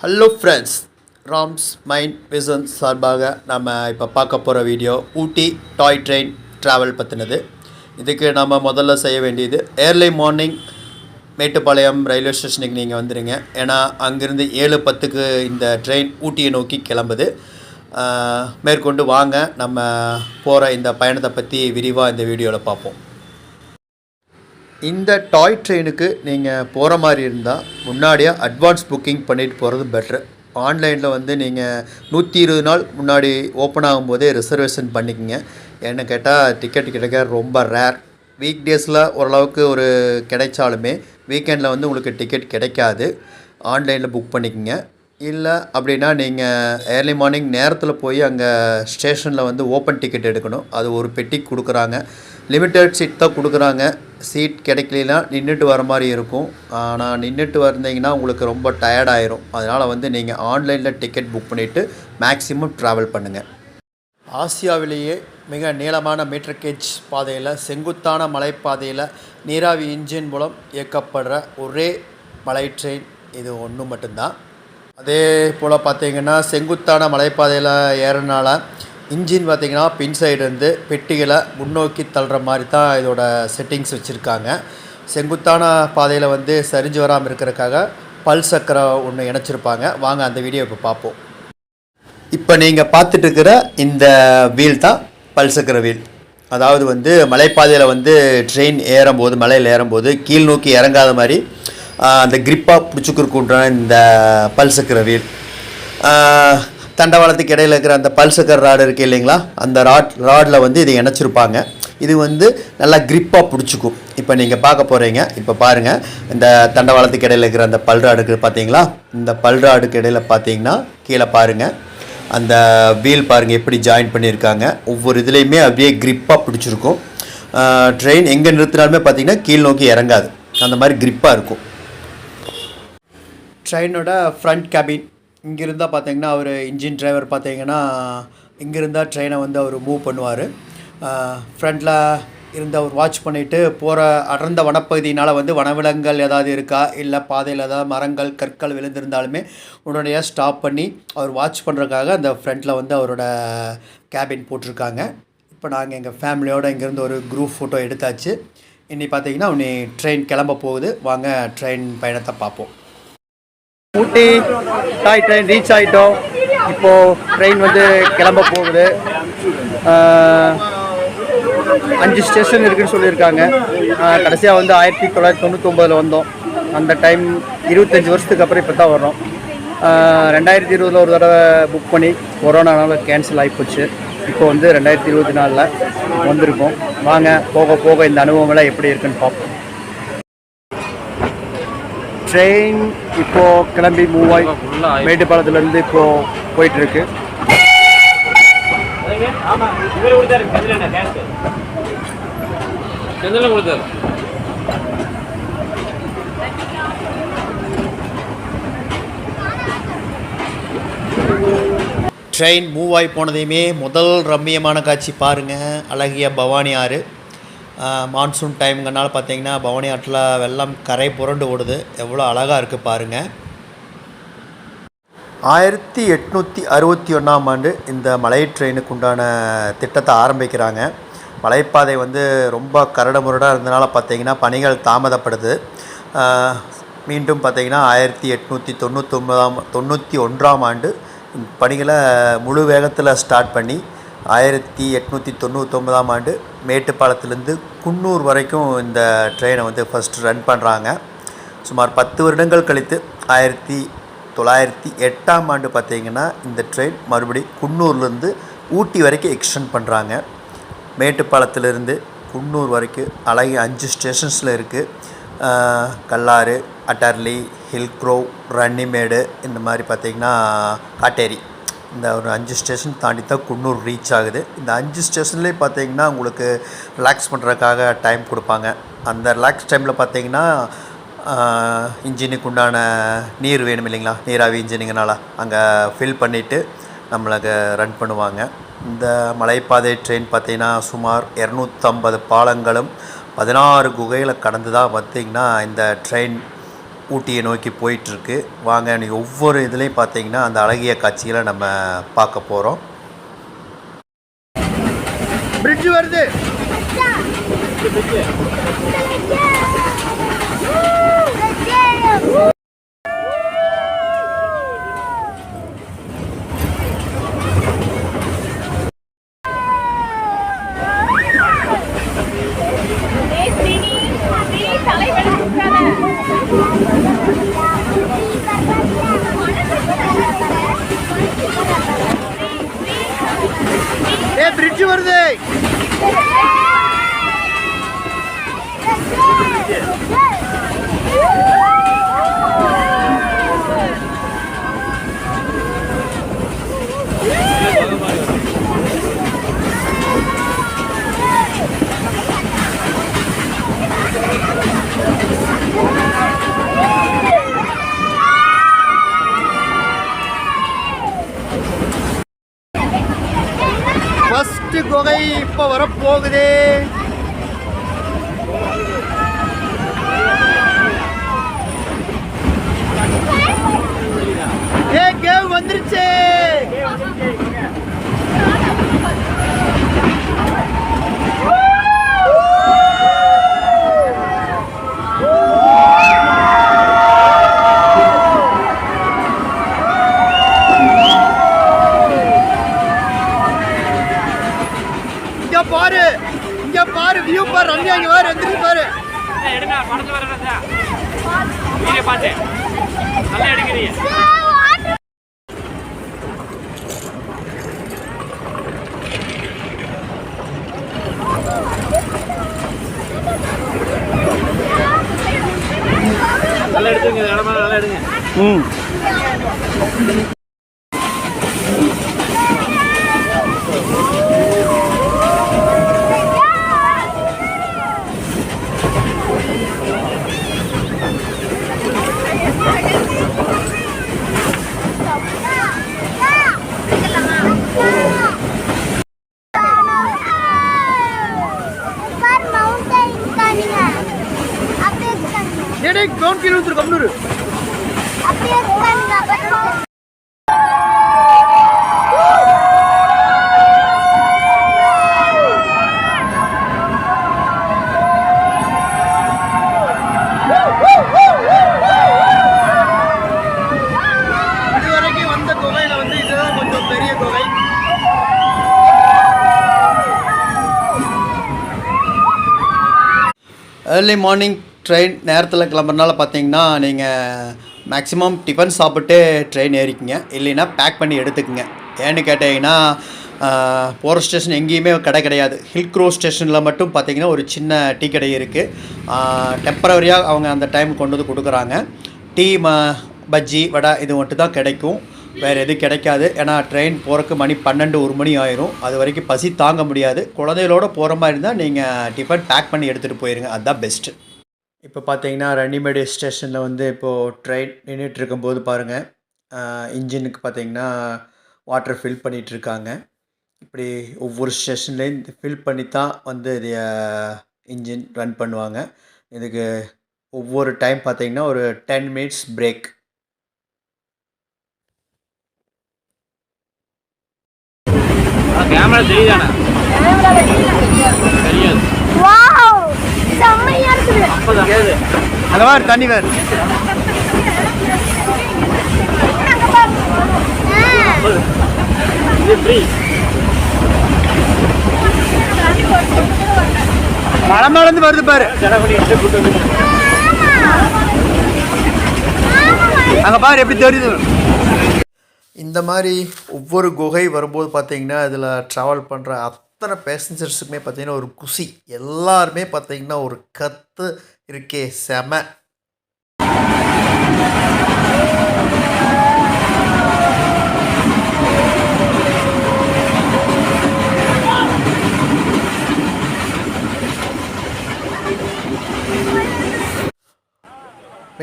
Hello friends, rams mind vision சார்பாக நம்ம இப்போ பார்க்க போகிற வீடியோ ஊட்டி டாய் ட்ரெயின் ட்ராவல் பற்றினது. இதுக்கு நம்ம முதல்ல செய்ய வேண்டியது ஏர்லி மார்னிங் மேட்டுப்பாளையம் ரயில்வே ஸ்டேஷனுக்கு நீங்கள் வந்துடுங்க. ஏன்னா அங்கேருந்து 7:10க்கு இந்த ட்ரெயின் ஊட்டியை நோக்கி கிளம்புது. மேற்கொண்டு வாங்க நம்ம போகிற இந்த பயணத்தை பற்றி விரிவாக இந்த வீடியோவில் பார்ப்போம். இந்த டாய் ட்ரெயினுக்கு நீங்கள் போகிற மாதிரி இருந்தால் முன்னாடியே அட்வான்ஸ் புக்கிங் பண்ணிட்டு போகிறது பெட்ரு. ஆன்லைனில் வந்து நீங்கள் 120 நாள் முன்னாடி ஓப்பன் ஆகும்போதே ரிசர்வேஷன் பண்ணிக்கோங்க. என்ன கேட்டால் டிக்கெட் கிடைக்க ரொம்ப ரேர். வீக் டேஸில் ஓரளவுக்கு ஒரு கிடைச்சாலுமே வீக்கெண்டில் வந்து உங்களுக்கு டிக்கெட் கிடைக்காது. ஆன்லைனில் புக் பண்ணிக்கோங்க. இல்லை அப்படின்னா நீங்கள் ஏர்லி மார்னிங் நேரத்தில் போய் அங்கே ஸ்டேஷனில் வந்து ஓப்பன் டிக்கெட் எடுக்கணும். அது ஒரு பெட்டி கொடுக்குறாங்க. லிமிட்டட் சீட் தான் கொடுக்குறாங்க. சீட் கிடைக்கலனா நின்றுட்டு வர மாதிரி இருக்கும். ஆனால் நின்றுட்டு வந்தீங்கன்னா உங்களுக்கு ரொம்ப டயர்டாயிரும். அதனால் வந்து நீங்கள் ஆன்லைனில் டிக்கெட் புக் பண்ணிவிட்டு மேக்ஸிமம் ட்ராவல் பண்ணுங்கள். ஆசியாவிலேயே மிக நீளமான மீட்டர் கேஜ் பாதையில், செங்குத்தான மலைப்பாதையில் நீராவி இன்ஜின் மூலம் இயக்கப்படுற ஒரே மலை ட்ரெயின் இது ஒன்று மட்டும்தான். அதே போல் பார்த்திங்கன்னா செங்குத்தான மலைப்பாதையில் ஏறனால இன்ஜின் பார்த்திங்கன்னா பின் சைடு இருந்து பெட்டிகளை முன்னோக்கி தள்ளுற மாதிரி தான் இதோட செட்டிங்ஸ் வச்சுருக்காங்க. செங்குத்தான பாதையில் வந்து சரிஞ்சு வராமல் இருக்கிறதுக்காக பல் சக்கரம் ஒன்று இணைச்சிருப்பாங்க. வாங்க அந்த வீடியோ இப்போ பார்ப்போம். இப்போ நீங்கள் பார்த்துட்டு இருக்கிற இந்த வீல் தான் பல் சக்கர வீல். அதாவது வந்து மலைப்பாதையில் வந்து ட்ரெயின் ஏறும்போது, மலையில் ஏறும்போது கீழ் நோக்கி இறங்காத மாதிரி அந்த கிரிப்பாக பிடிச்சிக்கிறக்குன்றான இந்த பல் சக்கர வீல். தண்டவாளத்துக்கு இடையில் இருக்கிற அந்த பல் சக்கர ராடு இருக்குது இல்லைங்களா, அந்த ராடில் வந்து இதை இணைச்சிருப்பாங்க. இது வந்து நல்லா கிரிப்பாக பிடிச்சிக்கும். இப்போ நீங்கள் பார்க்க போகிறீங்க. இப்போ பாருங்கள், இந்த தண்டவாளத்துக்கு இடையில் இருக்கிற அந்த பல் ராடு இருக்குது பார்த்தீங்களா. இந்த பல் ராடுக்கு இடையில் பார்த்தீங்கன்னா கீழே பாருங்கள், அந்த வீல் பாருங்கள் எப்படி ஜாயின் பண்ணியிருக்காங்க. ஒவ்வொரு இதுலேயுமே அப்படியே கிரிப்பாக பிடிச்சிருக்கும். ட்ரெயின் எங்கே நிறுத்தினாலுமே பார்த்தீங்கன்னா கீழ் நோக்கி இறங்காது. அந்த மாதிரி கிரிப்பாக இருக்கும். ட்ரெயினோட ஃப்ரண்ட் கேபின் இங்கிருந்தால் பார்த்தீங்கன்னா அவர் இன்ஜின் டிரைவர் பார்த்தீங்கன்னா இங்கிருந்தால் ட்ரெயினை வந்து அவர் மூவ் பண்ணுவார். ஃப்ரண்ட்டில் இருந்து அவர் வாட்ச் பண்ணிவிட்டு போகிற அடர்ந்த வனப்பகுதியினால் வந்து வனவிலங்குகள் ஏதாவது இருக்கா, இல்லை பாதையில் ஏதாவது மரங்கள் கற்கள் விழுந்திருந்தாலுமே உடனடியாக ஸ்டாப் பண்ணி அவர் வாட்ச் பண்ணுறதுக்காக அந்த ஃப்ரண்ட்டில் வந்து அவரோட கேபின் போட்டிருக்காங்க. இப்போ நாங்கள் எங்கள் ஃபேமிலியோடு இங்கேருந்து ஒரு குரூப் ஃபோட்டோ எடுத்தாச்சு. இன்னைக்கு பார்த்தீங்கன்னா ட்ரெயின் கிளம்ப போகுது. வாங்க ட்ரெயின் பயணத்தை பார்ப்போம். ஊட்டி டாய் ட்ரெயின் ரீச் ஆகிட்டோம். இப்போது ட்ரெயின் வந்து கிளம்ப போகுது. 5 ஸ்டேஷன் இருக்குதுன்னு சொல்லியிருக்காங்க. கடைசியாக வந்து 1999 வந்தோம். அந்த டைம் 25 வருஷத்துக்கு அப்புறம் இப்போ தான் வர்றோம். 2020 ஒரு தடவை புக் பண்ணி கொரோனானால கேன்சல் ஆகிப்போச்சு. இப்போ வந்து 2024 வந்திருக்கோம். வாங்க போக போக இந்த அனுபவங்கள்லாம் எப்படி இருக்குன்னு பார்ப்போம். ட்ரெயின் இப்போது கிளம்பி மூவாய் மேட்டுப்பாளத்துலேருந்து இப்போது போயிட்டுருக்கு. ட்ரெயின் மூவாய் போனதையுமே முதல் ரம்மியமான காட்சி பாருங்கள். அழகிய பவானி ஆறு. மான்சூன் டைம்ங்கிறனால பார்த்தீங்கன்னா பவானி ஆற்றில் வெள்ளம் கரை புரண்டு ஓடுது. எவ்வளோ அழகாக இருக்குது பாருங்கள். 1861ஆம் ஆண்டு இந்த மலை ட்ரெயினுக்கு உண்டான திட்டத்தை ஆரம்பிக்கிறாங்க. மலைப்பாதை வந்து ரொம்ப கரடுமுரடாக இருந்தனால பார்த்தீங்கன்னா பணிகள் தாமதப்படுது. மீண்டும் பார்த்தீங்கன்னா 1891ஆம் ஆண்டு பணிகளை முழு வேகத்தில் ஸ்டார்ட் பண்ணி 1899ஆம் ஆண்டு மேட்டுப்பாளத்துலேருந்து குன்னூர் வரைக்கும் இந்த ட்ரெயினை வந்து ஃபஸ்ட்டு ரன் பண்ணுறாங்க. சுமார் 10 வருடங்கள் கழித்து 1908ஆம் ஆண்டு பார்த்திங்கன்னா இந்த ட்ரெயின் மறுபடி குன்னூர்லேருந்து ஊட்டி வரைக்கும் எக்ஸ்டெண்ட் பண்ணுறாங்க. மேட்டுப்பாளத்துலேருந்து குன்னூர் வரைக்கும் அழகிய 5 ஸ்டேஷன்ஸில் இருக்குது. கல்லாறு, அட்டர்லி, ஹில்க்ரோவ், ரன்னிமேடு, இந்த மாதிரி பார்த்திங்கன்னா காட்டேரி, இந்த ஒரு 5 ஸ்டேஷன் தாண்டி தான் குன்னூர் ரீச் ஆகுது. இந்த 5 ஸ்டேஷன்லேயே பார்த்தீங்கன்னா உங்களுக்கு ரிலாக்ஸ் பண்ணுறதுக்காக டைம் கொடுப்பாங்க. அந்த ரிலாக்ஸ் டைமில் பார்த்தீங்கன்னா இன்ஜினுக்கு உண்டான நீர் வேணும் இல்லைங்களா, நீராவி இன்ஜினுங்கனால அங்கே ஃபில் பண்ணிவிட்டு நம்மளுக்கு ரன் பண்ணுவாங்க. இந்த மலைப்பாதை ட்ரெயின் பார்த்திங்கன்னா சுமார் 250 பாலங்களும் 16 குகைகளை கடந்து தான் பார்த்திங்கன்னா இந்த ட்ரெயின் ஊட்டியை நோக்கி போயிட்டுருக்கு. வாங்க நீ ஒவ்வொரு இதுலேயும் பார்த்தீங்கன்னா அந்த அழகிய காட்சிகளை நம்ம பார்க்க போகிறோம். பிரிட்ஜ் வருது. பிரிட்ஜ் வருது. ஃபர்ஸ்ட் குகை இப்போ வரப்போகுது. கேவ் வந்துருச்சு. பாரு, இங்க பாரு, வியூ பாரு, ரம்யா இங்க பாரு, எந்திரி பாரு. எடுங்க படத்து வரறதா. வீடியோ பாத்து. நல்லா எடுக்கிறீங்க. நல்லா எடுத்துங்க, இடமா நல்லா எடுங்க. ஏடே கிரவுண்ட் கீழ வந்து கம்னூர். அப்படியே பண்ணா இதுவரைக்கும் வந்த குகையில வந்து இதுதான் கொஞ்சம் பெரிய குகை. ஏர்லி மார்னிங் ட்ரெயின் நேரத்தில் கிளம்புறதுனால பார்த்தீங்கன்னா நீங்கள் மேக்ஸிமம் டிஃபன் சாப்பிட்டு ட்ரெயின் ஏறிக்கிங்க, இல்லைன்னா பேக் பண்ணி எடுத்துக்கங்க. ஏன்னு கேட்டிங்கன்னா போகிற ஸ்டேஷன் எங்கேயுமே கடை கிடையாது. ஹில் க்ரோ ஸ்டேஷனில் மட்டும் பார்த்திங்கன்னா ஒரு சின்ன டீ கடை இருக்குது. டெம்பரவரியாக அவங்க அந்த டைம் கொண்டு வந்து கொடுக்குறாங்க. டீ பஜ்ஜி வடை இது மட்டும் தான் கிடைக்கும், வேறு எதுவும் கிடைக்காது. ஏன்னா ட்ரெயின் போகிறக்கு மணி 12-1 மணி ஆயிரும். அது வரைக்கும் பசி தாங்க முடியாது. குழந்தைகளோடு போகிற மாதிரி இருந்தால் நீங்கள் டிஃபன் பேக் பண்ணி எடுத்துகிட்டு போயிருங்க, அதுதான் பெஸ்ட்டு. இப்போ பார்த்தீங்கன்னா ரன்னிமேடு ஸ்டேஷனில் வந்து இப்போது ட்ரெயின் நின்றுட்டு இருக்கும்போது பாருங்கள், இன்ஜினுக்கு பார்த்தீங்கன்னா வாட்டர் ஃபில் பண்ணிகிட்ருக்காங்க. இப்படி ஒவ்வொரு ஸ்டேஷன்லேயும் ஃபில் பண்ணி தான் வந்து இது இன்ஜின் ரன் பண்ணுவாங்க. இதுக்கு ஒவ்வொரு டைம் பார்த்தீங்கன்னா ஒரு 10 மினிட்ஸ் பிரேக். கேமரா தெரியுதானே? தெரியாது. வாவ் செம்மையா இருக்குது. அப்பதான் கேது. அங்க பாரு தண்ணி வேறு. இது ஃப்ரீ. மலை மேலேருந்து வருது பாரு. அங்கே பாரு எப்படி தெரியுது. இந்த மாதிரி ஒவ்வொரு குகை வரும்போது பார்த்தீங்கன்னா இதில் ட்ராவல் பண்ணுற அத்தனை பேசஞ்சர்ஸுக்குமே பார்த்தீங்கன்னா ஒரு குஷி. எல்லாருமே பார்த்தீங்கன்னா ஒரு கத்து இருக்கே செம.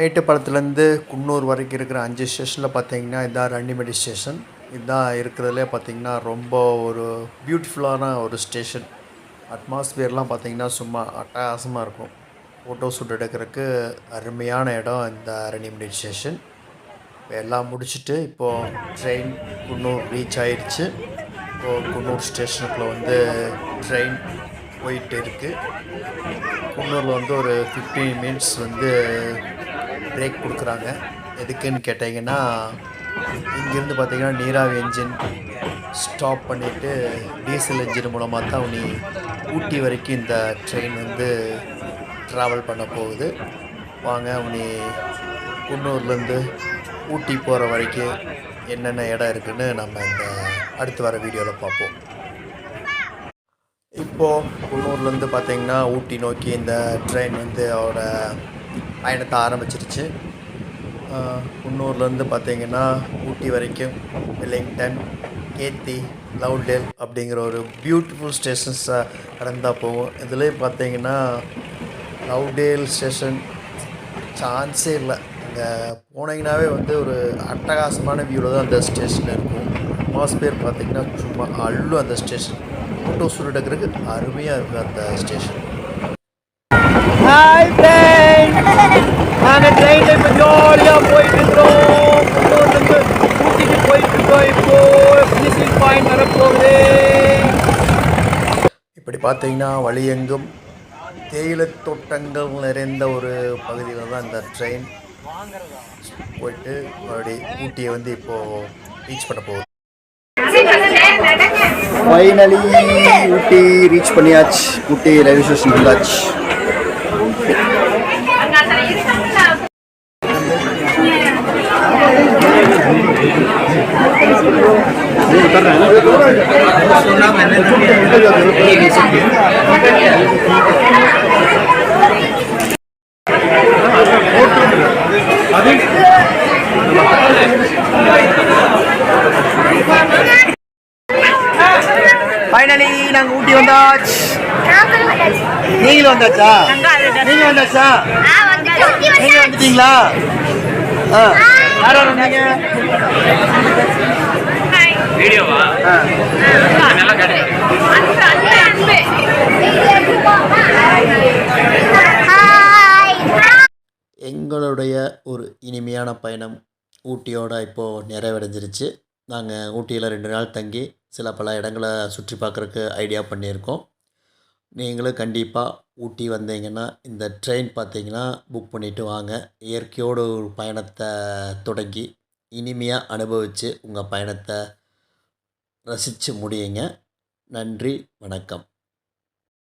மேட்டுப்பாளையத்துலேருந்து குன்னூர் வரைக்கும் இருக்கிற 5 ஸ்டேஷனில் பார்த்தீங்கன்னா இதுதான் ரன்னிமேடு ஸ்டேஷன். இதுதான் இருக்கிறதுலே பார்த்திங்கன்னா ரொம்ப ஒரு பியூட்டிஃபுல்லான ஒரு ஸ்டேஷன். அட்மாஸ்பியர்லாம் பார்த்திங்கன்னா சும்மா அட்டகாசமாக இருக்கும். ஃபோட்டோ ஷூட் எடுக்கிறதுக்கு அருமையான இடம் இந்த அரணிமலை ஸ்டேஷன். எல்லாம் முடிச்சுட்டு இப்போது ட்ரெயின் குன்னூர் ரீச் ஆயிடுச்சு. இப்போது குன்னூர் ஸ்டேஷனுக்குள்ளே வந்து ட்ரெயின் போயிட்டு இருக்குது. குன்னூரில் வந்து ஒரு 15 மினிட்ஸ் வந்து பிரேக் கொடுக்குறாங்க. எதுக்குன்னு கேட்டிங்கன்னா, இங்கேருந்து பார்த்திங்கன்னா நீராவி என்ஜின் ஸ்டாப் பண்ணிவிட்டு டீசல் என்ஜின் மூலமாக தான் நீ ஊட்டி வரைக்கும் இந்த ட்ரெயின் வந்து ட்ராவல் பண்ண போகுது. வாங்க நீ குன்னூர்லேருந்து ஊட்டி போகிற வரைக்கும் என்னென்ன இடம் இருக்குதுன்னு நம்ம இந்த அடுத்து வர வீடியோவில் பார்ப்போம். இப்போது குன்னூர்லேருந்து பார்த்திங்கன்னா ஊட்டி நோக்கி இந்த ட்ரெயின் வந்து அவரோட பயணத்தை ஆரம்பிச்சிருச்சு. குன்னூர்லேருந்து பார்த்திங்கன்னா ஊட்டி வரைக்கும் வெல்லிங்டன், கேத்தி, லவ்டேல் அப்படிங்கிற ஒரு பியூட்டிஃபுல் ஸ்டேஷன்ஸை கடந்தால் போகும். இதுலேயே பார்த்திங்கன்னா லவ்டேல் ஸ்டேஷன் சான்ஸே இல்லை. அங்கே போனீங்கன்னாவே வந்து ஒரு அட்டகாசமான வியூவில் தான் அந்த ஸ்டேஷன் இருக்கும். அட்மாஸ்பியர் பார்த்திங்கன்னா சும்மா அள்ளும் அந்த ஸ்டேஷன். ஃபோட்டோ ஷூட் எடுக்கிறதுக்கு அருமையாக இருக்குது அந்த ஸ்டேஷன். ஹாய் ஃப்ரெண்ட்ஸ், நாங்கள் ட்ரெயினில் இப்போ ஜாலியாக போயிட்டுருக்கோம். குன்னூர்லேருந்து ஊட்டிக்கு போயிட்டுருக்கோம். இப்போது ஃபினிஷிங் பாயிண்ட் வரப்போகுது. இப்படி பார்த்தீங்கன்னா வழியெங்கும் தேயிலை தோட்டங்கள் நிறைந்த ஒரு பகுதியில் தான் இந்த ட்ரெயின் போயிட்டு மறுபடியும் ஊட்டியை வந்து இப்போது ரீச் பண்ண போகுது. ஃபைனலி ஊட்டி ரீச் பண்ணியாச்சு. ஊட்டி ரயில்வே ஸ்டேஷன் வந்தாச்சு. ஃபைனலி நாங்கள் ஊட்டி வந்தாச்சு. நீங்களும் வந்தாச்சா? நீங்கள் வந்தாச்சா? நீங்கள் வந்துட்டீங்களா? யார் வந்தீங்க? வீடியோவா? நல்லா கிடையாது. எங்களுடைய ஒரு இனிமையான பயணம் ஊட்டியோட இப்போது நிறைவடைஞ்சிருச்சு. நாங்கள் ஊட்டியில் 2 நாள் தங்கி பல இடங்களை சுற்றி பார்க்குறக்கு ஐடியா பண்ணியிருக்கோம். நீங்களும் கண்டிப்பாக ஊட்டி வந்தீங்கன்னா இந்த ட்ரெயின் பார்த்தீங்கன்னா புக் பண்ணிவிட்டு வாங்க. இயற்கையோடு ஒரு பயணத்தை தொடங்கி இனிமையாக அனுபவித்து உங்கள் பயணத்தை ரசித்து முடியுங்க. நன்றி, வணக்கம்.